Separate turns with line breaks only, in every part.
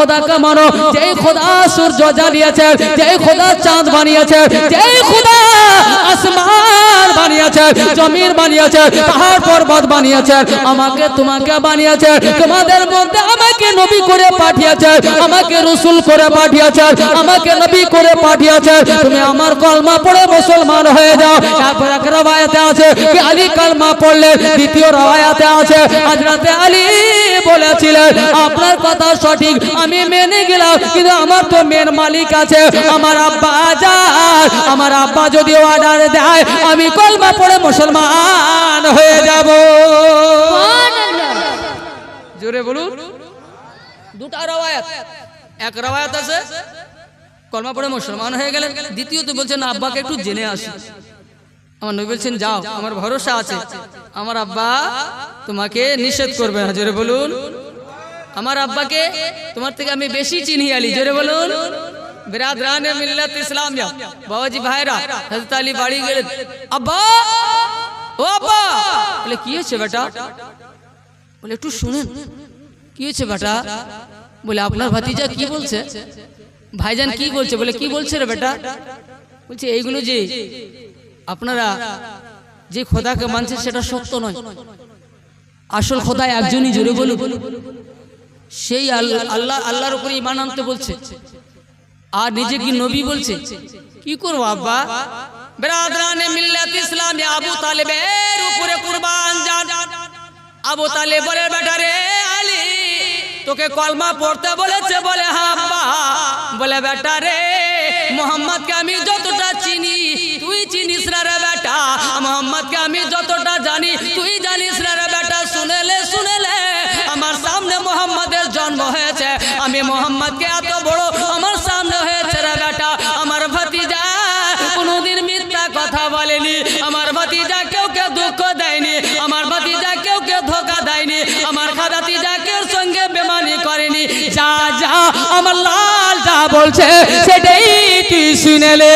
খোদাকে মানো যেই খোদা সূর্য জ্বালিয়েছে, যেই খোদা চাঁদ বানিয়েছে, যেই খোদা আসমান বানিয়েছে, জমিন বানিয়েছে, পাহাড় পর্বত বানিয়েছে, আমাকে তোমাকে বানিয়েছে, তোমাদের মধ্যে আমাকে নবী করে পাঠিয়েছে, আমাকে রাসূল করে পাঠিয়েছে, আমাকে নবী করে পাঠিয়েছে। তুমি আমার কলমা পড়ে মুসলমান হয়ে যাও। তারপর এক রওয়ায়াতে আছে যে আলী কলমা পড়লে, দ্বিতীয় রওয়ায়াতে আছে হযরত আলী বলেছিলেন আপনার কথা সঠিক, আমি মেনে গেলাম, কিন্তু আমার তো মেন মালিক আছে, আমার আব্বা আজান, আমার আব্বা যদি অর্ডার দেয় আমি কলমা পড়ে মুসলমান হয়ে যাব। জোরে বলুন। দুটো রওয়ায়াত, এক রওয়ায়াত আছে কলমা পড়ে মুসলমান হয়ে গেলেন, দ্বিতীয়ত বলছেন আব্বাকে একটু জেনে আসি। আমার নবী বলছেন যাও, আমার ভরসা আছে, আমার আব্বা তোমাকে নিষেধ করবে না। জোরে বলুন। আমার আব্বাকে তোমার থেকে আমি বেশি চিনি আলী। জোরে বলুন। বিরাদরানে মিল্লাত ইসলামিয়া, বাবাজি ভাইরা, হযরত আলী বাড়ি গেলেন, আব্বা ও আব্বা। বলে কি হয়েছে বেটা? বলে একটু শুনেন। কি হয়েছে বেটা? বলে আপনার ভাতিজা কি বলছে? ভাইজান কি বলছে? বলে কি বলছে রে বেটা? বলছে এইগুলো যে আপনারা যে খোদাকে মানছে সেটা সত্য নয়, আসল খোদা একজনই। জোরে বলুন। সেই আল্লাহর উপরে ঈমান আনতে বলছে আর নিজে কি নবী বলছে। কি করবো আব্বা? বিরাদরানে মিল্লাত ইসলামে আবু তালেবের উপরে কুরবান যান। আবু তালেব বলে বেটা রে আলী তোকে কলমা পড়তে বলেছে। বলে হ্যাঁ আব্বা। বলে বেটা রে মোহাম্মদকে আমি যতটা চিনি তুই চিনিস না রে বেটা, মোহাম্মদকে আমি যতটা জানি তুই জানিস না রে বেটা। শুনেলে আমার সামনে মোহাম্মদের জন্ম হয়েছে, আমি মোহাম্মদকে এত বড় আমার সামনে হয়েছে রে বেটা। আমার ভাতিজা কোনোদিন মিথ্যা কথা বলেনি, আমার ভাতিজা কেউ দুঃখ দেয়নি, আমার ভাতিজা কেউ ধোকা দেয়নি, আমার ভাতিজা কেউ সঙ্গে বেমানি করেনি। যা যা আমার লাল যা বলছে সেটাই তুই শুনেলে।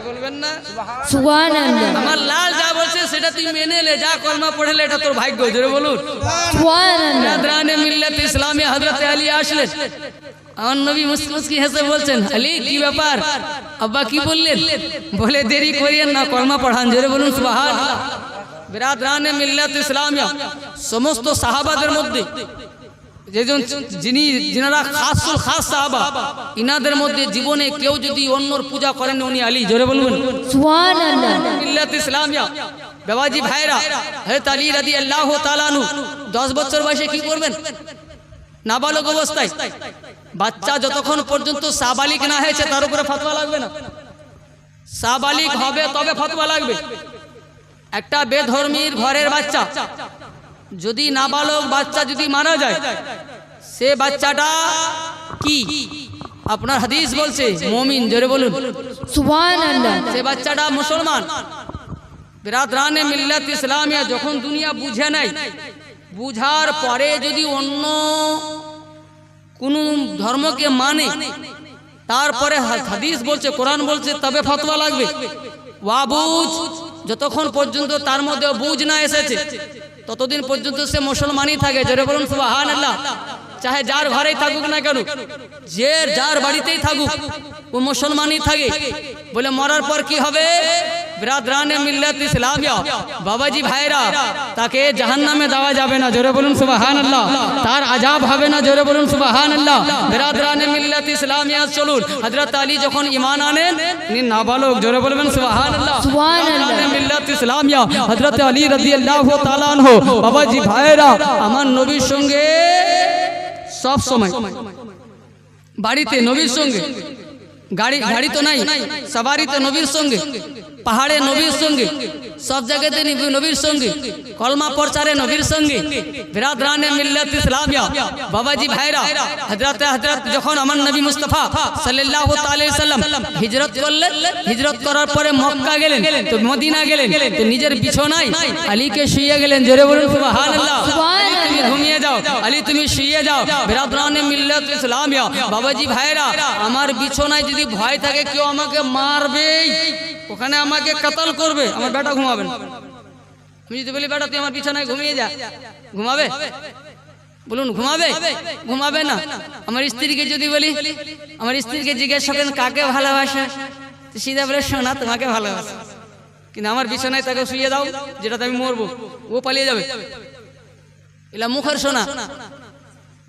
বলবেন না সুবহানাল্লাহ? আমার লাল যা বলছে সেটা তুই মেনে লে, যা কলমা পড়লে এটা তোর ভাগ্য। জোরে বলুন সুবহানাল্লাহ। বিরাদরানে মিল্লাত ইসলামে হযরত আলী আসলেন, আমার নবী মুস্কি হেসে বলছেন আলী কি ব্যাপার? আব্বা কি বললেন? বলে দেরি করিয়েন না, কলমা পড়ান। জোরে বলুন সুবহানাল্লাহ। বিরাদরানে মিল্লাত ইসলামিয়া সমস্ত সাহাবাদের মধ্যে যিনারা খাস সাহাবা, ইনাদের মধ্যে জীবনে কেউ যদি অন্যর পূজা করেন উনি আলী। জোরে বলবেন সুবহানাল্লাহ। মিল্লাত ইসলামিয়া বাবাজি ভাইরা, হযরত আলী রাদিয়াল্লাহু তাআলা আনহু 10 বছর বয়সে কি করবেন? নাবালক অবস্থায়, বাচ্চা যতক্ষণ পর্যন্ত সাবালিক না হয়েছে তার উপরে ফতোয়া লাগবে না। সাবালিক হবে তবে ফতোয়া লাগবে। একটা বেধর্মীর ঘরের বাচ্চা যদি নাবালক বাচ্চা যদি মারা যায়, সে বাচ্চাটা কি? আপনার হাদিস বলছে মুমিন। জোরে বলুন সুবহানাল্লাহ। সে বাচ্চাটা মুসলমান। বিরাদরানে মিল্লাত ইসলামিয়া যখন দুনিয়া বুঝে নাই, বুঝার পরে যদি অন্য কোন ধর্মকে মানে, তারপরে হাদিস বলছে কোরআন বলছে তবে ফতোয়া লাগবে। ওয়াবুজ যতক্ষণ পর্যন্ত তার মধ্যে বুঝ না এসেছে ততদিন পর্যন্ত সে মুসলমানই থাকে। জোরে বলুন সুবহানাল্লাহ। চাহে যার ঘরেই থাকুক না কেন, যে যার বাড়িতেই থাকুক, ও মুসলমানই থাকে। বলে মরার পর কি হবে? বিরাদরানে মিল্লাত ইসলামিয়া বাবাজি ভাইরা, তাকে জাহান্নামে দেওয়া যাবে না। জোরে বলুন সুবহানাল্লাহ। তার আযাব হবে না। জোরে বলুন সুবহানাল্লাহ। বিরাদরানে মিল্লাত ইসলামিয়া চলুন। হযরত আলী যখন ঈমান আনেন তিনি নাবালক। জোরে বলবেন সুবহানাল্লাহ। সুবহানাল্লাহ। মিল্লাত ইসলামিয়া হযরত আলী রাদিয়াল্লাহু তাআলা আনহু বাবাজি ভাইরা আমার নবীর সঙ্গে সব সময় বাড়িতে নবীর সঙ্গে, গাড়ি তো নাই, সবারিতে নবীর সঙ্গে, পাহাড়ে নবীর সঙ্গে, সব জায়গাতে নবীর সঙ্গে, কলমা প্রচারে নবীর সঙ্গে। বিরাদরানে মিল্লাত ইসলামিয়া বাবাজি ভাইরা, হযরত যখন আমার নবী মুস্তাফা সাল্লাল্লাহু তাআলা আলাইহি সাল্লাম হিজরত করলেন, হিজরত করার পরে মক্কা গেলেন, তো মদিনা গেলেন, তো নিজের বিছানায় আলীকে শুইয়ে গেলেন। জোরে বলুন সুবহানাল্লাহ। তুমি ঘুমিয়ে যাও, আলী তুমি শুইয়ে যাও। বিরাদরানে মিল্লাত ইসলামিয়া বাবাজি ভাইরা, আমার বিছানায় যদি ভয় থাকে কেউ আমাকে মারবে, ওখানে আমাকে কতল করবে, আমার বেটা ঘুমাবেন। আমি যদি বলি বেটা তুই আমার বিছানায় ঘুমিয়ে যা, ঘুমাবে? বলুন ঘুমাবে? ঘুমাবে না। আমার স্ত্রীকে যদি বলি, আমার স্ত্রীকে জিজ্ঞেস করেন কাকে ভালোবাসে, সিধা বলে সোনা তোমাকে ভালোবাসে, কিন্তু আমার বিছানায় তাকে শুয়ে দাও যেটাতে আমি মরবো, ও পালিয়ে যাবে। এলা মুখের সোনা।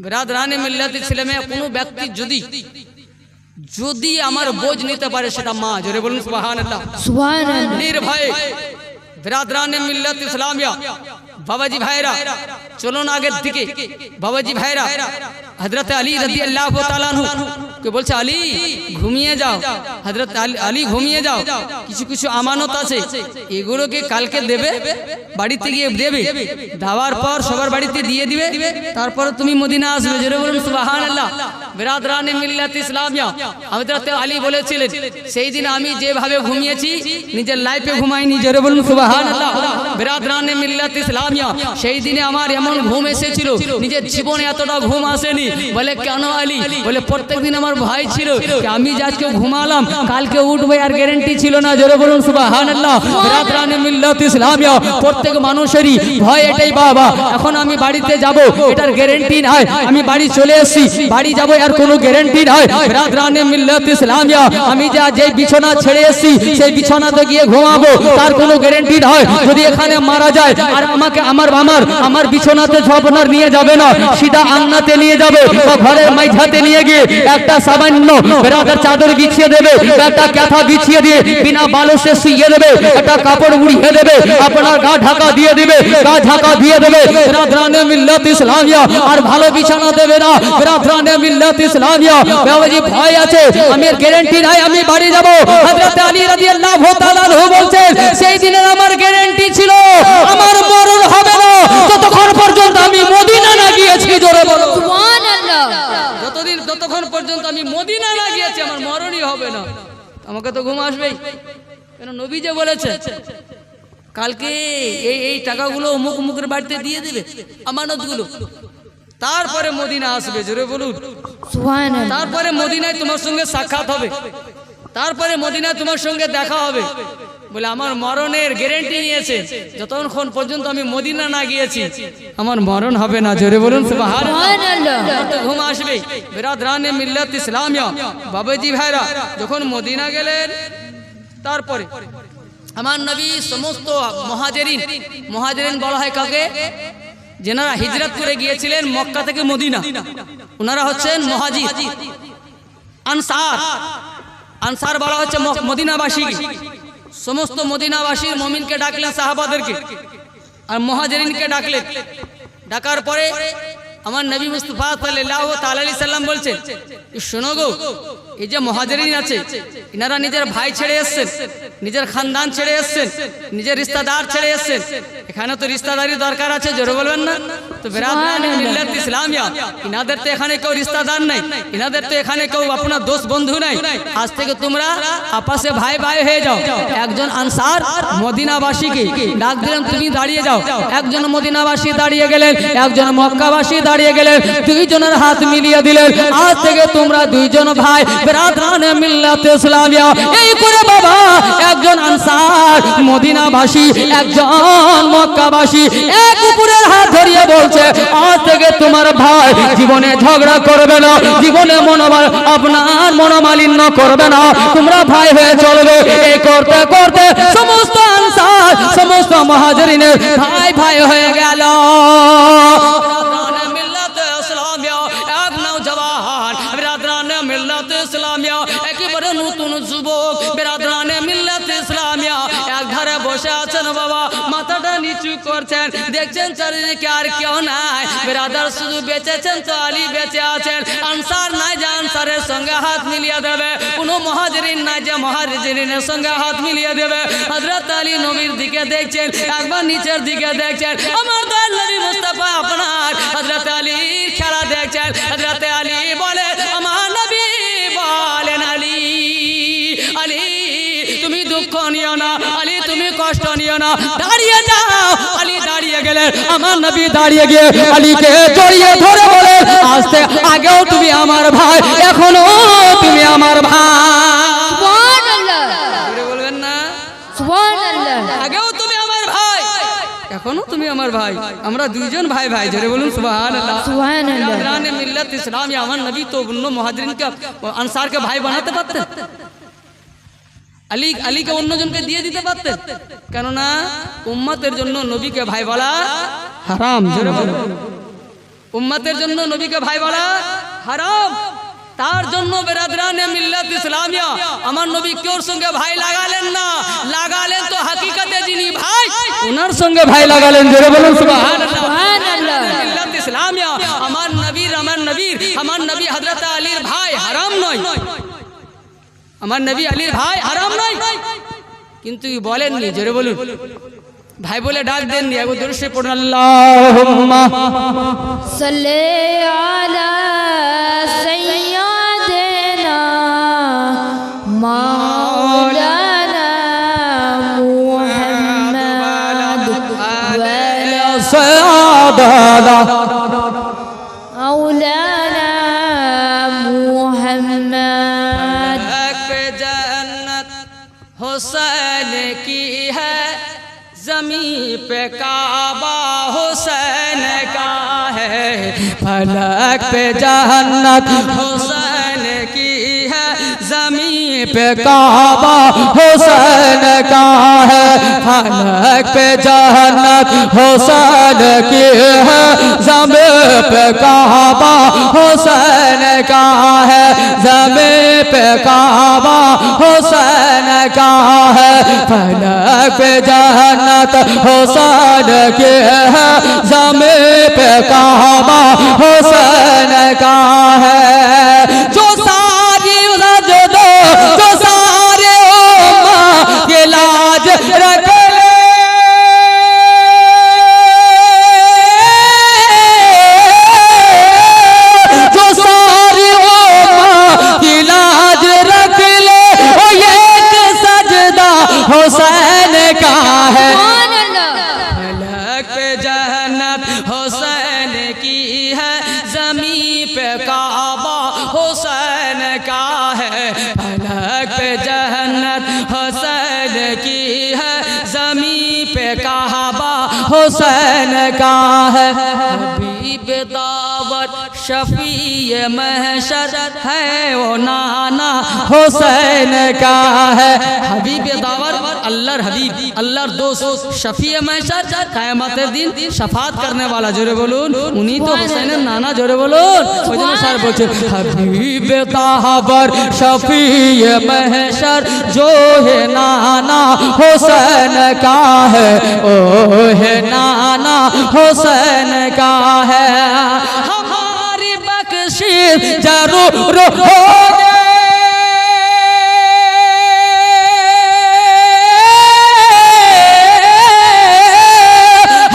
বিরাদরানে মিল্লাত ইসলামে কোনো ব্যক্তি যদি আমার বোঝ নিতে পারে সেটা মা। জোরে বলুন সুবহানাল্লাহ। সুবহানাল্লাহ। নির্ভয়ে বিরাদরানে মিল্লাত ইসলামিয়া বাবাজি ভাইরা চলুন আগের দিকে। বাবাজি ভাইরা হযরত আলী রাদিয়াল্লাহু তাআলা আনহু কে বলছে আলী ঘুমিয়ে যাও, হযরত আলী ঘুমিয়ে যাও, কিছু কিছু আমানত আছে এগুলোকে কালকে দেবে, বাড়িতে গিয়ে দেবে, দেওয়ার পর সবার বাড়িতে দিয়ে দিবে, তারপর তুমি মদিনা আসবে। জোরে বলুন সুবহানাল্লাহ। বিরাদরানে মিল্লাত ইসলামিয়া হযরত আলী বলেছিলেন সেই দিন আমি যেভাবে ঘুমিয়েছি নিজের লাইফে ঘুমাইনি। জোরে বলুন সুবহানাল্লাহ। বিরাদরানে মিল্লাত ইসলামিয়া সেই দিনে আমার এমন ঘুম এসেছিল নিজের জীবনে এতটা ঘুম আসেনি। বলে কেন আলী? বলে প্রত্যেকদিন আমার ভয় ছিল আমি আজকে ঘুমালাম কালকে উঠবে, আর গ্যারান্টি ছিল না। জোরে বলুন সুবহানাল্লাহ। বিরাদরানে মিল্লাত ইসলামিয়া প্রত্যেক মানুষেরই ভয় এটাই, বাবা এখন আমি বাড়িতে যাব এটার গ্যারান্টি নাই, আমি বাড়ি চলে এসেছি বাড়ি যাব আর কোনো গ্যারান্টি নাই। বিরাদরানে মিল্লাত ইসলামিয়া আমি যে বিছানা ছেড়ে এসেছি সেই বিছানাতে গিয়ে ঘুমাবো তার কোনো গ্যারান্টি নাই। যদি এখানে মারা যায় আর আমাকে আমার বিছানাতে ঝাপনার নিয়ে যাবে না, সিধা আঙ্গনাতে নিয়ে যাবে বা ঘরের মাইঝাতে নিয়ে গিয়ে একটা সামান্য বিরাদার চাদর বিছিয়ে দেবে, একটা কাঁথা বিছিয়ে দিয়ে বিনা বালসে শুইয়ে দেবে, একটা কাপড় উড়িয়ে দেবে, আপনার গা ঢাকা দিয়ে দিবে, গা ঢাকা দিয়ে দেবে। বিরাদরানে মিল্লাত ইসলামিয়া আর ভালো বিছানা দেবে না। বিরাদরানে মিল্লাত ইসলামিয়া বাবাজি ভয় আছে, আমি গ্যারান্টি নাই আমি বাড়ি যাব। হযরত আলী রাদিয়াল্লাহু তাআলা আনহু বলছেন সেই দিনের আমার গ্যারান্টি ছিল আমার মরণ হবে না যতক্ষণ পর্যন্ত আমি মদিনা না গিয়েছি। জোরে বলো সুবহানাল্লাহ। যতক্ষণ পর্যন্ত আমি মদিনা না গিয়েছি আমার মরণই হবে না। আমাকে তো ঘুম আসবেই, কেন নবী যে বলেছে কালকে এই টাকাগুলো অমুক অমুকের বাড়িতে দিয়ে দিবে আমানতগুলো, তারপরে মদিনা আসবে। জোরে বলুন সুবহানাল্লাহ। তারপরে মদিনায় তোমার সঙ্গে সাক্ষাৎ হবে, তারপরে মদিনায় তোমার সঙ্গে দেখা হবে। বলে আমার মরণের গ্যারান্টি নিয়েছে যতক্ষণ পর্যন্ত আমি মদিনা না গিয়েছি আমার মরণ হবে না। জোরে বলুন সুবহানাল্লাহ। ঘুম আসবে। বিরাদরানে মিল্লাত ইসলামিয়া বাবাজি ভাইরা যখন মদিনা গেলেন তারপরে আমার নবী সমস্ত মুহাজিরিন বলা হয় কাকে? যারা হিজরত করে গিয়েছিলেন মক্কা থেকে মদিনা, ওনারা হচ্ছেন মুহাজির। আনসার বলা হচ্ছে মদিনাবাসী। সমস্ত মদিনাবাসীর মুমিনকে ডাকলেন, সাহাবাদেরকে, আর মুহাজিরিনকে ডাকলেন। ডাকার পরে আমার নবী মুস্তাফা সাল্লাল্লাহু তাআলা আলাইহি সাল্লাম বলছেন শোনো গো, এই যে মুহাজিরিন আছে ইনারা নিজের ভাই ছেড়ে এসেছেন, নিজের খানদান ছেড়ে এসেছেন, নিজের রিশতেদার ছেড়ে এসেছেন। এখানে তো রিশতেদারি দরকার আছে, জোরে বলবেন না? তো বিরাদরানে মিল্লাত ইসলামিয়া ইনাদের তো এখানে কেউ রিশতেদার নাই, ইনাদের তো এখানে কেউ আপনার দোস্ত বন্ধু নাই। আজ থেকে তোমরা আপসে ভাই ভাই হয়ে যাও। একজন আনসার মদিনাবাসীকে ডাক দিলেন তুমি দাঁড়িয়ে যাও। একজন মদিনাবাসী দাঁড়িয়ে গেলেন, একজন মক্কাবাসী দাঁড়িয়ে গেলেন, দুইজনের হাত মিলিয়ে দিলেন আজ থেকে তোমরা দুইজন ভাই। বিরাদরানে মিল্লাত ইসলামিয়া এই করে বাবা একজন আনসার মদিনাবাসী একজন মক্কাবাসী এক উপরের হাত ধরিয়ে বলছে আজ থেকে তোমার ভাই জীবনে ঝগড়া করবে না, জীবনে আপনার মনোমালিন্য করবে না, তোমরা ভাই হয়ে চলবে। এই করতে করতে সমস্ত আনসার সমস্ত মুহাজিরিনের ভাই ভাই হয়ে গেল। একেবারে নতুন যুবক বিরাদরানে মিল্লাত ইসলামিয়া এক ধারে বসে আছেন বাবা, মাথাটা নিচু করছেন, দেখছেন চারিদিকে আর কেউ নাই। বিরাদার শুধু বেঁচেছেন তো আলী বেঁচে আছেন। আনসার নাই যে আনসারের সঙ্গে হাত মিলিয়ে দেবে, কোনো মুহাজিরিন নাই যে মুহাজিরিনের সঙ্গে হাত মিলিয়ে দেবে। হযরত আলী নবীর দিকে দেখছেন, একবার নিচের দিকে দেখছেন, আমার দয়াল নবী মুস্তাফা আপনার হযরত আলীর খেলা দেখছেন। হযরত আলী বলে আমার নবী বলেন আলী আলী তুমি দুঃখ নিও না, আলী তুমি কষ্ট নিও না, দাঁড়িয়ে যাও। আলী দাঁড়িয়ে গেলেন, আমার নবী দাঁড়িয়ে গিয়ে আলীকে জড়িয়ে ধরে বলে আজকে আগেও তুমি আমার ভাই, এখনো তুমি আমার ভাই। সুবহানাল্লাহ। বলবেন না সুবহানাল্লাহ? আগেও তুমি আমার ভাই, এখনো তুমি আমার ভাই, আমরা দুইজন ভাই ভাই, জোরে বলুন সুবহানাল্লাহ। বিরাদরানে মিল্লাত ইসলামিয়া আমার নবী তো অন্য মুহাজিরিনকে আনসারকে ভাই বানাতে পারতেন, আলীকে অন্যজনকে দিয়ে দিতে পারতেন, কেননা উম্মতের জন্য নবীকে ভাই বলা হারাম। জোরে বলুন, উম্মতের জন্য নবীকে ভাই বলা হারাম। তার জন্য বিরাদরানে মিল্লাত ইসলামিয়া আমার নবী কেউর সঙ্গে ভাই লাগালেন না, লাগালেন তো হাকিকতে যিনি ভাই ওনার সঙ্গে ভাই লাগালেন। জোরে বলুন সুবহানাল্লাহ। মিল্লাত ইসলামিয়া আমার নবী হযরত আলীর ভাই হারাম নয়, আমার নবী আলীর ভাই হারাম নয়, কিন্তু বলেননি। জোরে বলুন, ভাই বলে ডাক দেননি। একবার দরুদ শরীফ পড়ুন, আল্লাহুম্মা
সাল্লি আলা সাইয়্যিদিনা মাওলানা মুহাম্মদ ওয়া আলা
সাদালা
মাওলানা মুহাম্মদ।
जन्नत हुसैन की है, ज़मीं पे काबा हुसैन का है, फलक पे जन्नत हुसैन की है, ज़मीं पे काबा हुसैन का है, फलक पे जन्नत हुसैन की है, ज़मीं पे काबा हुसैन का है, ज़मीं पे काबा हुसैन का है, फलक पे जन्नत हुसैन की है, ज़मीं पे काबा हुसैन का है। जो सारी सजदो जो सारे उम्मा के लाज रख ले, जो सारी उम्मा की लाज रख ले, वो एक सजदा हुसैन का है। फलक पे जन्नत हुसैन की है, ज़मीं पे काबा हुसैन का है, फलक पे जन्नत हुसैन की है, ज़मीं पे काबा हुसैन का है। हबीब दावत शफीए महशर है, वो नाना हुसैन का है। हबीब दावत अल्लाहर हबीब, अल्लाहर दोस्त, शफीए महशर, क़यामतेर दिन शफात करने वाला। जोरे बोलुन, उन्हीं तो हुसैনের नाना। जोरे बोलुन, ওই জন্য স্যার বলছে हबीब दावत शफीए महशर जो है नाना हुसैन का है, ओ है नाना हुसैन का है। हमारी बख्शिश जरूर होगी,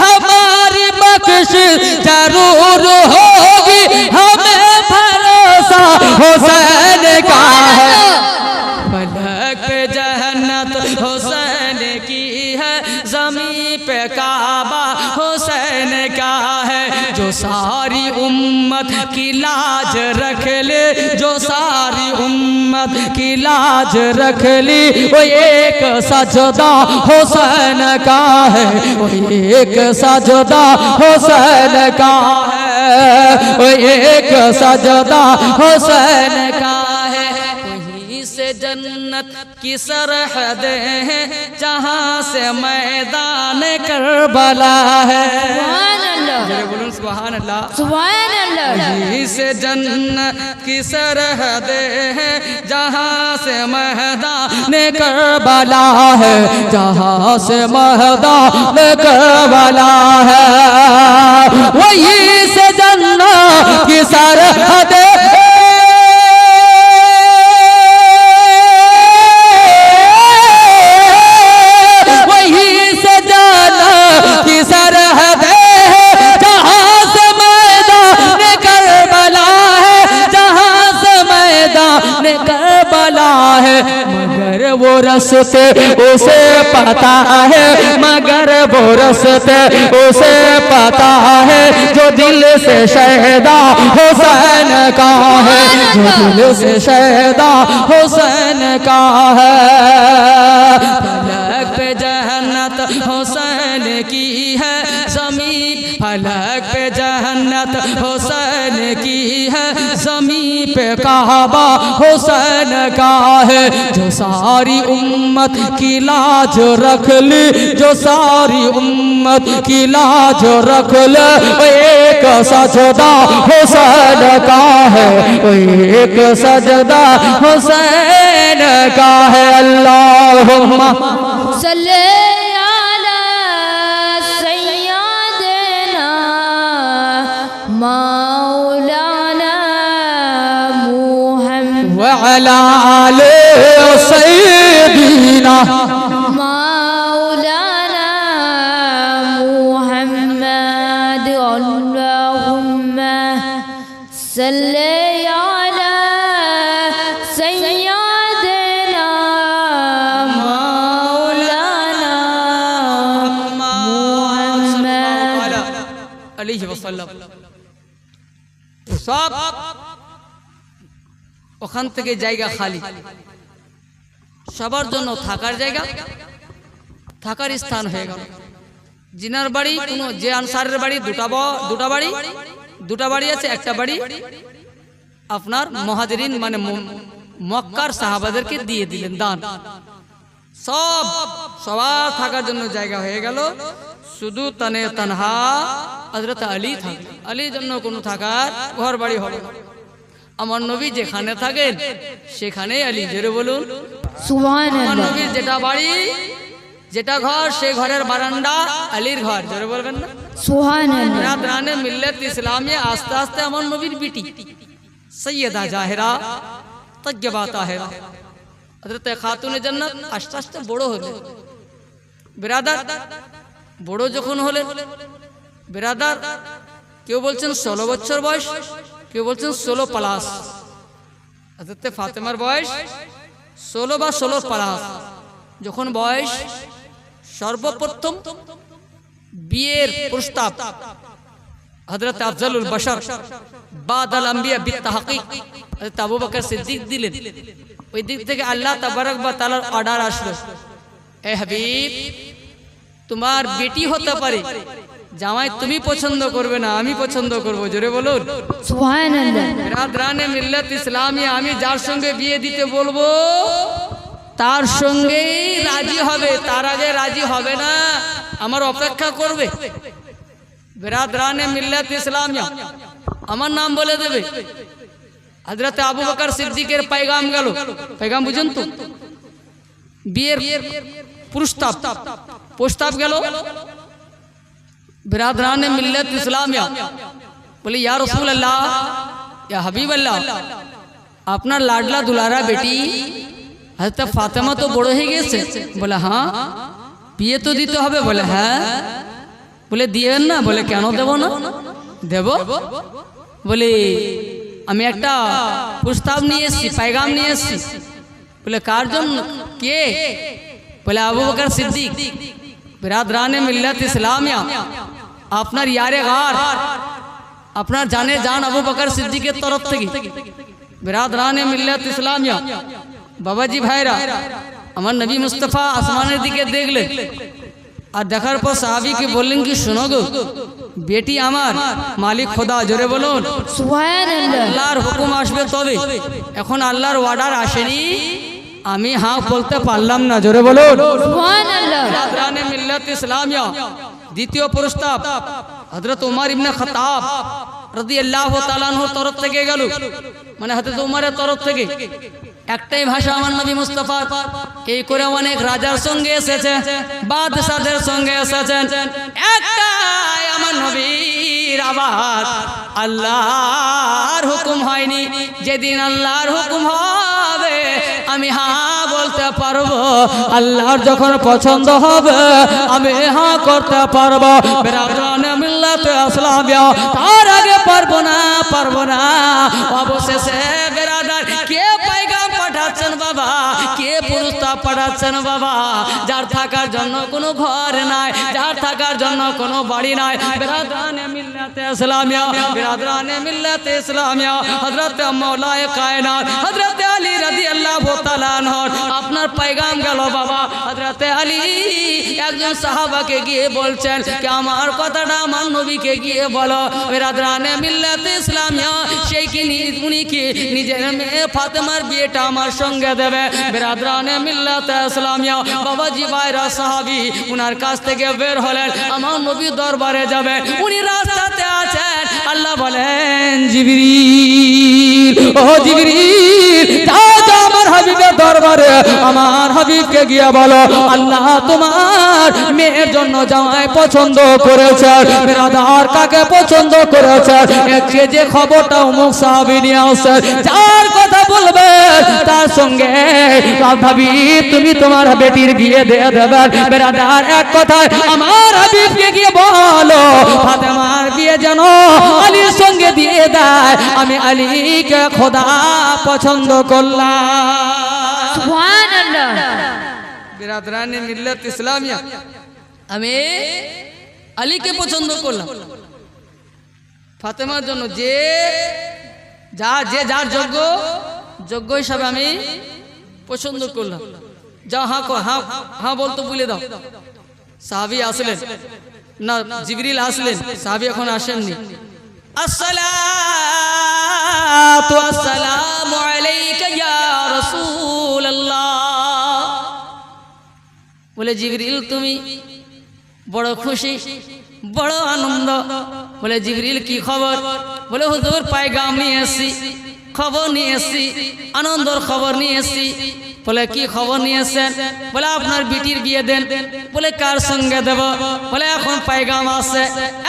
हमारी बख्शिश जरूर होगी, हमें भरोसा हुसैन का है। फलक पे जन्नत हुसैन की है, ज़मीं पे काबा हुसैन का है। जो सारी उम्मत की लाज रख ले, जो सारी उम्मत की लाज रख ली, वो एक सजदा हुसैन का है, वो एक सजदा हुसैन का है, वो एक सजदा हुसैन का है। वहीं से जन्नत की सरहदें हैं, जहाँ से मैदान करबला है। बोलूं सुभान अल्लाह, सुभान अल्लाह। वहीं से जन्नत की सरहदें हैं, जहाँ से मैदान करबला है, जहाँ से मैदान करबला है। वहीं से जन्नत की सरहदें, मगर वो रस्ते उसे पता है, मगर वो रस्ते उसे पता है, जो दिल से शहदा हुसैन का है, जो दिल से शहदा हुसैन का है। फलक पे जन्नत हुसैन की है, ज़मीं पे काबा हुसैन का है, जो सारी उम्मत की लाज रख ली, जो सारी उम्मत की लाज रख ले, एक सजदा हुसैन का है, एक सजदा हुसैन का है। अल्लाहुम्मा
सल्ले अला सय्यदना मौलाना मुहम्मद
व अला आले सय्यदीना
मौलाना मुहम्मद। अल्लाहुम्मा सल्ले अला सय्यदना मौलाना मुहम्मद
अलैहि वसल्लम। সব ওখান থেকে জায়গা খালি, সবার জন্য থাকার জায়গা, থাকার স্থান হয়ে গেল। জিনার বাড়ি কোনো যে আনসারের বাড়ি দুটা বাড়ি আছে, একটা বাড়ি আপনার মুহাজিরিন মানে মক্কার সাহাবাদেরকে দিয়ে দিলেন দান। সবার থাকার জন্য জায়গা হয়ে গেল। শুধু তানে তানহা হযরত আলী থাকলেন। আলীর জন্য কোনো থাকার ঘর বাড়ি হলো না। আমার নবী যেখানে থাকেন সেখানেই আলী। জোরে বলুন আমার
সুবহানাল্লাহ।
নবীর যেটা বাড়ি যেটা ঘর সে ঘরের বারান্দা আলীর ঘর। জোরে বলবেন না
সুবহানাল্লাহ।
রানে মিল্লাত ইসলামিয়া আস্তে আস্তে আমার নবীর বিটি সৈয়দা জাহেরা তয়্যবা তাহেরা হযরত খাতুনে জান্নাত আস্তে আস্তে বড় হলেন। বিরাদার বড় যখন হলেন, বিরাদার কেউ বলছেন 16 বছর বয়স, কেউ বলছেন 16 প্লাস। হযরত ফাতেমার বয়স 16 বা 16 প্লাস। যখন বয়স সর্বপ্রথম বিয়ের প্রস্তাব হযরত আফজালুল বশর বাদাল আম্বিয়া বিত্তাহকিক হযরত আবু বকর সিদ্দিক দিলেন। ওই দিক থেকে আল্লাহ তাবারক ওয়া তাআলার অর্ডার আসলো, এ হাবিব তোমার বেটি হতে পারে, জামাই তুমি পছন্দ করবে না, আমি পছন্দ করব। জোরে বলুন
সুবহানাল্লাহ।
বিরাদরানে মিল্লাত ইসলামিয়া আমি যার সঙ্গে বিয়ে দিতে বলবো তার সঙ্গেই রাজি হবে, তার আগে রাজি হবে না, আমার অপেক্ষা করবে। বিরাদরানে মিল্লাত ইসলামিয়া আমার নাম বলে দেবে। হযরত আবু বকর সিদ্দিকের पैगाम গেল। पैगाम বুঝেন তো? বিয়ের প্রস্তাব গেল। बिरादरान मिल्लत इस्लामिया बोले या रसूल अल्लाह या हबीब अल्लाह আপনার লাডলা দুলারা বেটি হযরত ফাতেমা তো বড় হয়ে গেছে। বলে হ্যাঁ। বিয়ে তো দিতে হবে। বলে হ্যাঁ। বলে দিবেন না? বলে কেন দেব না, দেব। বলে আমি একটা প্রস্তাব নিয়ে এসেছি, पैगाम নিয়ে এসেছি। বলে কার জন্য, কে? বলে আবু বকর সিদ্দিক। বিরাদরানে মিল্লাত ইসলামিয়া আপনার ইয়ারে গার, আপনার জানে জান আবু বকর সিদ্দিকের তরফ থেকে। বিরাদরানে মিল্লাত ইসলামিয়া বাবাজি ভাইরা, আমার নবী মুস্তাফা আসমানের দিকে দেখলেন আর দেখার পর সাহাবীকে বললেন কি শোনো গো, বেটি আমার মালিক খোদা। জোরে বলুন
সুবহানাল্লাহ।
আল্লাহর হুকুম আসবে তবে, এখন আল্লাহর অর্ডার আসেনি, আমি হ্যাঁ বলতে পারলাম না। জোরে বলুন
সুবহানাল্লাহ।
বিরাদরানে মিল্লাত ইসলামিয়া দ্বিতীয় প্রস্তাব হযরত ওমর ইবনে খাত্তাব রাদিয়াল্লাহু তাআলা আনহুর তরফ থেকে গেল। মানে হযরত ওমরের তরফ থেকে। একটাই ভাষা আমার নবী মুস্তাফা। এই করে অনেক রাজার সঙ্গে এসেছে, বাদশাদের সঙ্গে এসেছেন, একটাই আমার নবীর আওয়াজ। আল্লাহর হুকুম হয়নি। যেদিন আল্লাহর হুকুম হবে আমি হ্যাঁ বলতে পারবো, আল্লাহর যখন পছন্দ হবে আমি হ্যাঁ করতে পারবো। বিরাদরানে মিল্লাত ইসলামিয়া তার আগে পারবো না। অবশেষে বিরাদার কে पैगाम পাঠাচ্ছেন বাবা, কে প্রস্তাব পাঠাচ্ছেন বাবা? যার থাকার জন্য কোনো ঘর নাই, যার থাকার জন্য কোনো বাড়ি নাই। বিরাদরানে মিল্লাত ইসলামিয়া, বিরাদরানে মিল্লাত ইসলামিয়া হযরত মাওলায়ে কায়নাত হযরত আলী রাদিয়াল্লাহু তাআলা আনহু আপনার पैगाम গেল বাবা। হযরত আলী একজন সাহাবাকে গিয়ে বলছেন কি আমার কথাটা আমার নবীকে গিয়ে বলো। বিরাদরানে মিল্লাত ইসলামিয়া সেই কি উনি কি নিজের মেয়ে ফাতেমার বিয়েটা আমার সঙ্গে দেবে। বিরাদরানে মিল্লাতে ইসলামিয়া বাবাজি ভাইরা সাহাবী উনার কাছ থেকে বের হলেন, আমার নবী দরবারে যাবে। উনি রাস্তাতে আছেন, আল্লাহ বলেন জিবরিল, ও জিবরিল যাও যাও আমার হাবিবের দরবারে, আমার হাবিবকে গিয়ে বলো আল্লাহ তোমার মেয়ের জন্য জামাই পছন্দ করেছে। বিরাদার কাকে পছন্দ করেছে একে যে খবরটা অমুক সাহাবী নিয়ে আসে, যার কথা বলবে তার সঙ্গে ভাবি তুমি তোমার বেটির বিয়ে দিয়ে দেবে। বিরাদার এক কথায় আমার হাবিবকে গিয়ে বলো ফাতেমার বিয়ে যেন আলীর সঙ্গে দিয়ে দেয়, আমি আলীকে খোদা পছন্দ করলাম।
সুবহানাল্লাহ।
বিরাদরানে মিল্লাত ইসলামিয়া আমি আলীকে পছন্দ করলাম ফাতেমার জন্য, যে যার যোগ্য হিসাবে আমি পছন্দ করলাম। যা হ্যাঁ হ্যাঁ হ্যাঁ বলতো বলে দাও। সাহাবী আসলেন না, জিবরিল আসলেন, সাহাবী এখন আসেননি। আসসালাতু আসসালামু আলাইকা ইয়া রাসূলুল্লাহ। বলে জিবরিল তুমি বড় খুশি, বড় আনন্দ। বলে জিবরিল কি খবর? বলে হুজুর পায়গাম নিয়ে এসেছি, খবর নিয়ে এসেছি, আনন্দর খবর নিয়ে এসেছি। বলে কি খবর নিয়েছেন? বলে আপনার বিটির বিয়ে দেন। বলে কার সঙ্গে দেব? বলে এখন পায়গাম আছে,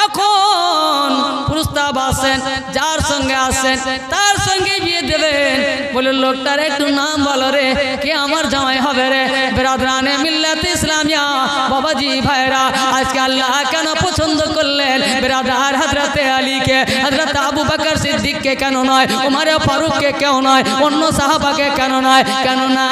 এখন প্রস্তাব আছেন, যার সঙ্গে আছেন তার সঙ্গে বিয়ে দেবেন। বলে লোকটার একটু নাম বলো রে, কে আমার জামাই হবে রে? বিরাদরানে মিল্লাত ইসলামিয়া বাবাজি ভাইরা আজকে আল্লাহ কেন পছন্দ করলেন বিরাদার হযরতে আলীকে, হযরত আবু বকর সিদ্দিককে কেন নয়, ওমর ফারুককে কেন নয়, অন্য সাহাবাকে কেন নয়? কেন না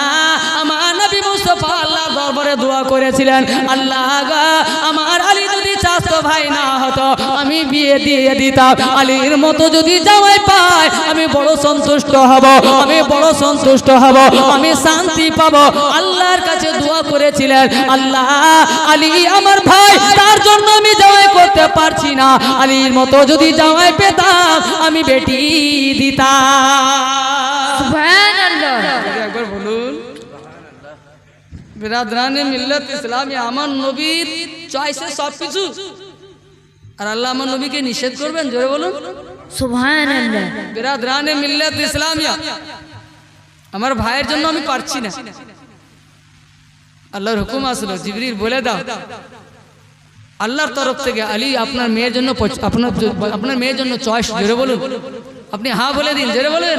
আমার নবী মুস্তাফা আল্লাহর দরবারে দোয়া করেছিলেন, আল্লাহ গো আমার আলী যদি চাচতো ভাই না হতো আমি বিয়ে দিয়ে দিতাম, আলীর মতো যদি জামাই পাই আমি বড় সন্তুষ্ট হব, আমি বড় সন্তুষ্ট হব, আমি শান্তি পাব। আল্লাহর কাছে দোয়া করেছিলেন, আল্লাহ আলী আমার ভাই, তার জন্য আমি জামাই করতে পারছি না, আলীর মতো যদি জামাই পেতাম আমি বেটি দিতাম।
সুবহানাল্লাহ।
একবার বলুন। বিরাদরানে মিল্লাত ইসলামিয়া আমার নবীর চয়েসে সবকিছু, আর আল্লাহ আমার নবীকে নিষেধ করবেন? জোরে বলুন
সুবহানাল্লাহ।
বিরাদরানে মিল্লাত ইসলামিয়া আমার ভাইয়ের জন্য আমি পারছি না, আল্লাহর হুকুম আসলো জিবরিল বলে দাও আল্লাহর তরফ থেকে আলী আপনার মেয়ের জন্য আপনার মেয়ের জন্য চয়েস। জোরে বলুন, আপনি হ্যাঁ বলে দিন, জোরে বলেন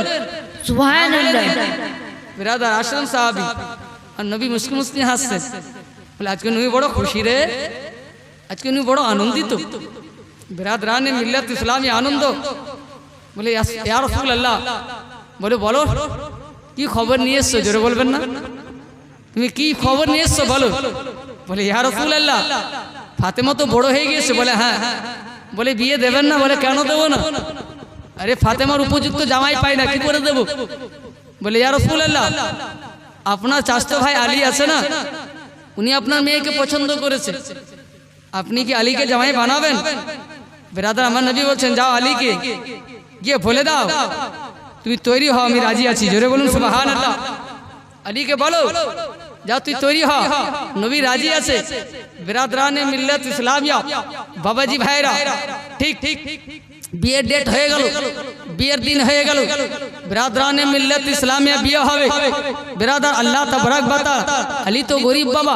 সুবহানাল্লাহ।
বিরাদার আসলাম সাহাবী আর নবী মুস্কি মুস্কি হাসছেন। বলে আজকে নবী বড় খুশি রে, আজকে নবী বড় আনন্দিত। বিরাদরানে মিল্লাত ইসলামিয়া আনন্দ। বলে ইয়া রাসূলুল্লাহ, বলে বলো কি খবর নিয়ে এসছো? জোরে বলবেন না? তুমি কি খবর নিয়ে এসছো বলো। বলে ইয়া রাসূলুল্লাহ ফাতেমা তো বড় হয়ে গিয়েছে। বলে হ্যাঁ। বলে বিয়ে দেবেন না? বলে কেন দেবো না? আরে ফাতেমার উপযুক্ত জামাই পাই না, কি করে দেবো? বলে ইয়া রাসূলুল্লাহ আপনার চাচতো ভাই আলী আছে না, উনি আপনার মেয়েকে পছন্দ করেছে, আপনি কি আলীকে জামাই বানাবেন? বিরাদার আমার নবী বলছেন যাও আলীকে গিয়ে বলে দাও তুমি তৈরি হও, আমি রাজি আছি। জোরে বলুন সুবহানাল্লাহ। আলীকে বলো যাও তুই তৈরি হ, নবী রাজি আছে। বিরাদরানে মিল্লাত ইসলামিয়া বাবাজি ভাইরা ঠিক বিয়ের ডেট হয়ে গেল, বিয়ের দিন হয়ে গেল। বিরাদরানে মিল্লাত ইসলামিয়া বিয়ে হবে। বিরাদার আল্লাহ তাবারাক ওয়া তাআলা, আলী তো গরিব বাবা,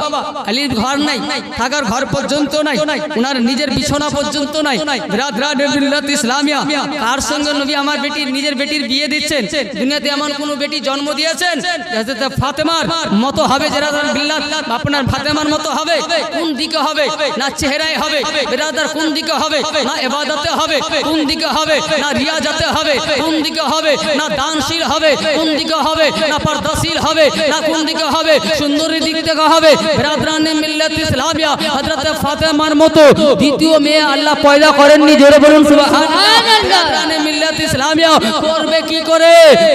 আলীর ঘর নাই, থাকার ঘর পর্যন্ত নাই, ওনার নিজের বিছানা পর্যন্ত নাই। বিরাদরানে মিল্লাত ইসলামিয়া কার সঙ্গে নবী আমার বেটির নিজের বেটির বিয়ে দিচ্ছেন? দুনিয়াতে এমন কোন বেটি জন্ম দিয়েছেন যাতে ফাতেমার মতো হবে? বিরাদার মিল্লাত আপনার ফাতেমার মতো হবে? কোন দিকে হবে? না চেহারায় হবে বিরাদার, কোন দিকে হবে? না ইবাদতে হবে, কোন দিকে হবে? না রিয়াজতে হবে, কোন দিকে হবে? না দানশীল হবে, কোন দিকে হবে? না পর্দাশীল হবে, না কোন দিকে হবে? সুন্দরী দিক থেকে হবে। বিরাদরানে মিল্লাত ইসলামিয়া হযরত ফাতেমার মতো দ্বিতীয় মেয়ে আল্লাহ পয়দা করেননি। জোরে বলুন সুবহানাল্লাহ। বিরাদরানে মিল্লাত মিল্লাত ইসলামিয়া করবে কি করে?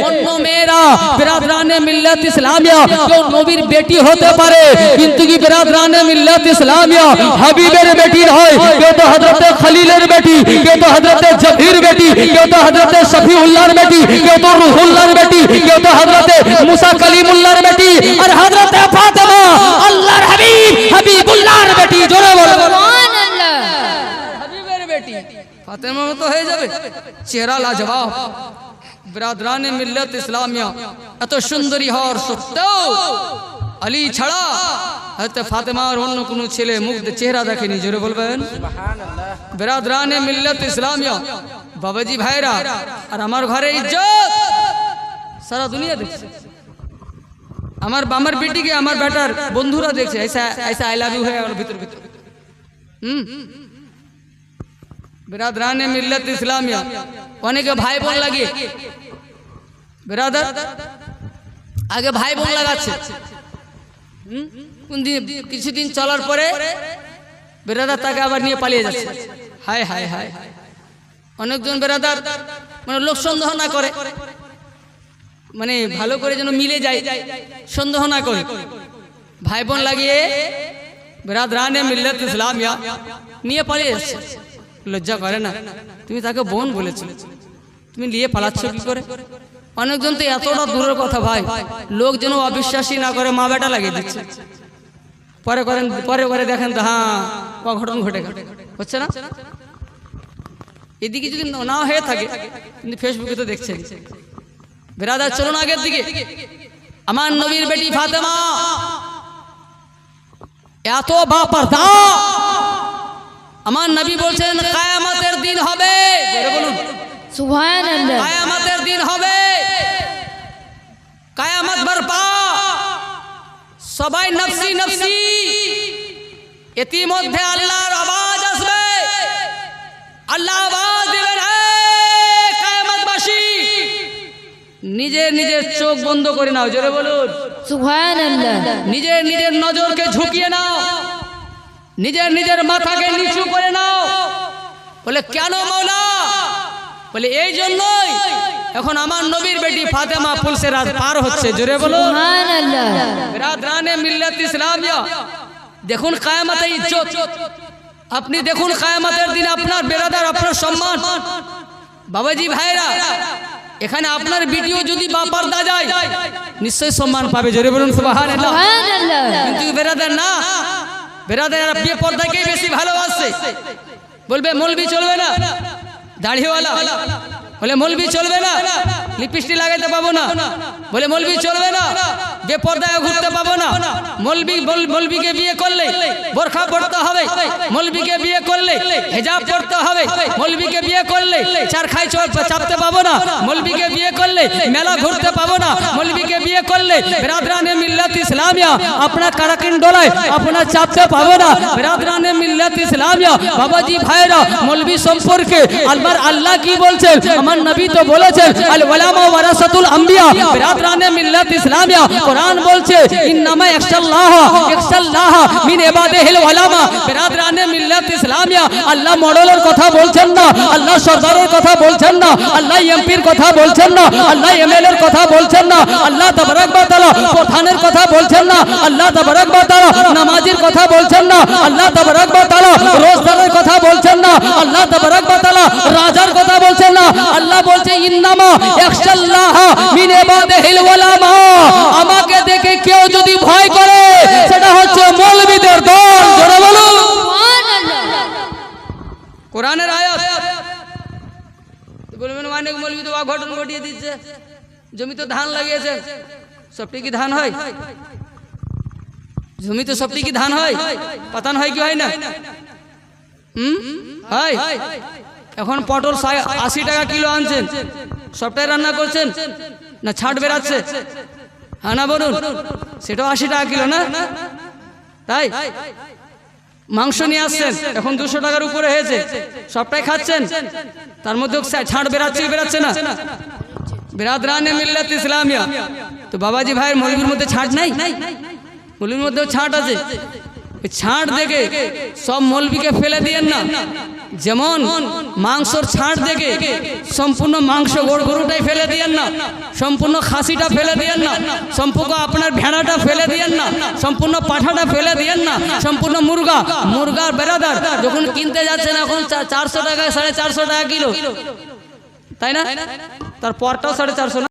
অন্য মেয়েরা বিরাদরানে মিল্লাত ইসলামিয়া কেউ নবীর বেটি হতে পারে, কিন্তু কি বিরাদরানে মিল্লাত ইসলামিয়া হাবিবের বেটি হয়? কেউ তো হযরত খলিলের বেটি, কেউ তো হযরত জবির বেটি, কেউ তো হযরত শফিউল্লাহর বেটি, কেউ তো রুহুল্লাহর বেটি, কেউ তো হযরত মুসা কালিমুল্লাহর বেটি, আর হযরত ফাতেমা আল্লাহর হাবিব হাবিবুল্লাহর বেটি। জোরে বলো
সুবহানাল্লাহ।
হাবিবের বেটি ফাতেমা তো হয়ে যাবে। চেহারা লাজবাব, বিরাদরানে মিল্লাত ইসলামিয়া এত সুন্দরী হওয়ার সত্ত্বেও আলী ছাড়া হয়তো ফাতেমার অন্য কোনো ছেলে মুখ চেহারা দেখেনি। জোরে বলবেন সুবহানাল্লাহ। বিরাদরানে মিল্লাত ইসলামিয়া বাবাজি ভাইরা, আর আমার ঘরে ইজ্জত সারা দুনিয়া দেখছে। আমার বেটিকে আমার বেটার বন্ধুরা দেখছে, ऐसा आई लव यू है और ভিতর ভিতর। বিরাদরানে মিল্লাত ইসলামিয়া অনেকে ভাই বোন লাগে, বিরাদার আগে ভাই বোন লাগাচ্ছে, কিছুদিন চলার পরে বিরাদার তাকে আবার নিয়ে পালিয়ে যাচ্ছে। হায় হায় হায়, অনেকজন বিরাদার মানে লোক সন্দেহ না করে, মানে ভালো করে যেন মিলে যায়, সন্দেহ না করে ভাই বোন লাগিয়ে বিরাদরানে মিল্লাত ইসলামিয়া নিয়ে পালিয়ে যাচ্ছে। লজ্জা করে না? তুমি তাকে বোন বলেছো, তুমি নিয়ে পালাচ্ছ কি করে? অনেকজন তো এতটা দূরের কথা ভাই, লোক যেন অবিশ্বাসী না করে মা বেটা লাগিয়ে দিচ্ছে। পরে দেখেন তো হ্যাঁ অঘটন ঘটে হচ্ছে না। এদিকে যদি না হয়ে থাকে কিন্তু ফেসবুকে তো দেখছে। বিরাদার চলুন আগের দিকে। আমার নবীর বেটি ফাতেমা এত বাপরদা, আমার নবী বলছেন কিয়ামতের দিন হবে। বলুন
সুবহানাল্লাহ।
কিয়ামতের দিন হবে, কিয়ামত বরপা, সবাই নফসি নফসি। ইতিমধ্যে আল্লাহর আওয়াজ আসবে, আল্লাহ আওয়াজ দিবেন, কিয়ামতবাসী নিজের নিজের চোখ বন্ধ করে নাও। জোরে বলুন
সুবহানাল্লাহ।
নিজের নিজের নজরকে ঝুঁকিয়ে নাও, নিজের নিজের মাথাকে নিচু করে নাও। বলে কেন মওলা? বলে এই জন্যই এখন আমার নবীর বেটি ফাতেমা ফুলসেরাত পার হচ্ছে। জোরে বলুন
সুবহানাল্লাহ।
বিরাদরানে মিল্লাত ইসলামিয়া দেখুন কিয়ামতের ইজ্জত, আপনি দেখুন কিয়ামতের দিন আপনার বিরাদার, আপনার সম্মান। বাবাজি ভাইরা, এখানে আপনার ভিডিও যদি বাপরদা যায় নিশ্চয়ই সম্মান পাবে। জোরে বলুন সুবহানাল্লাহ।
সুবহানাল্লাহ।
কিন্তু বিরাদার না, বিরাদার বেপরদাকেই বেশি ভালোবাসে। বলবে মৌলবি চলবে না, দাড়িওয়ালা বলে মৌলবি চলবে না, লিপস্টিক লাগাইতে পাবো না, বলে মৌলবি চলবে না, বেপরদায় ঘুরতে পাবো না। মৌলবিকে বিয়ে করলে বোরখা পড়তে হবে, মৌলবিকে বিয়ে করলে হিজাব পড়তে হবে, মৌলবিকে বিয়ে করলে চারখাই চাপতে পাবো না, মৌলবিকে বিয়ে করলে মেলা ঘুরতে পাবো না, মৌলবিকে বিয়ে করলে বিরাদরানে মিল্লাত ইসলামিয়া আপনার কারাকিন্ডলায় আপনার চাপতে পাবো না। বিরাদরানে মিল্লাত ইসলামিয়া বাবাজি ভাইরা, মৌলবি সম্পর্কে আল্লাহ কি বলছেন? আমার নবী তো বলেছেন আল উলামা ওয়ারাসাতুল আম্বিয়া। বিরাদরানে মিল্লাত ইসলামিয়া কোরআন বলছে ইন্নামা ইয়াখশাল্লাহ মিন ইবাদিহিল উলামা। বিরাদরানে মিল্লাত ইসলামিয়া আল্লাহ মডেলের কথা বলছেন না, আল্লাহ সরদারের কথা বলছেন না, আল্লাহ এমপির কথা বলছেন না, আল্লাহ এমএলএর কথা বলছেন না, আল্লাহ তাবারাক ওয়া তাআলা প্রধানের কথা বলছেন না, আল্লাহ তাবারাক ওয়া তাআলা নামাজের কথা বলছেন না, আল্লাহ তাবারাক ওয়া তাআলা রোজাদারের কথা বলছেন না, আল্লাহ তাবারাক ওয়া তাআলা রাজার কথা বলছেন না। আল্লাহ বলছে ইন্নামা ইয়াখশাল্লাহ মিন ইবাদিহিল উলামা। আমাকে দেখে কেউ যদি ভয় করে সেটা হচ্ছে মৌলবীদের দল। জোরে বলুন
সুবহানাল্লাহ।
কোরআনের আয়াত। বলবেন অনেক মৌলবী তো অঘটন ঘটিয়ে দিচ্ছে, জমিতে ধান লাগিয়েছে, সবটি কি ধান হয়? জমিতে সবটি কি ধান হয়? পাতান হয় কি হয় না? হয়। এখন পটল 80 টাকা কিলো আনছেন, সবটাই রান্না করছেন না ছাট বেরাচ্ছে? হ্যাঁ না বলুন, সেটাও 80 টাকা কিলো না? তাই মাংস নিয়ে আসছেন, এখন 200 টাকার উপরে হয়েছে, সবটাই খাচ্ছেন, তার মধ্যে ছাট বেরাচ্ছে না? বিরাদরানে মিল্লাত ইসলামিয়া তো বাবাজি ভাইয়ের মৌলবীর মধ্যে ছাট নাই? মৌলবীর মধ্যেও ছাট আছে। ছাট দেখে সব মৌলবীকে ফেলে দিয়েন না, যেমন মাংসর ছাড় দেখে সম্পূর্ণ মাংস গরুটাই ফেলে দিয়েন না, সম্পূর্ণ খাসিটা ফেলে দিয়েন না, সম্পূর্ণ আপনার ভেড়াটা ফেলে দিয়েন না, সম্পূর্ণ পাঠাটা ফেলে দিয়েন না, সম্পূর্ণ মুরগার বেরাদার যখন কিনতে যাচ্ছেন এখন 400 টাকা 450 টাকা কিলো, তাই না? তার পরটাও 450 না।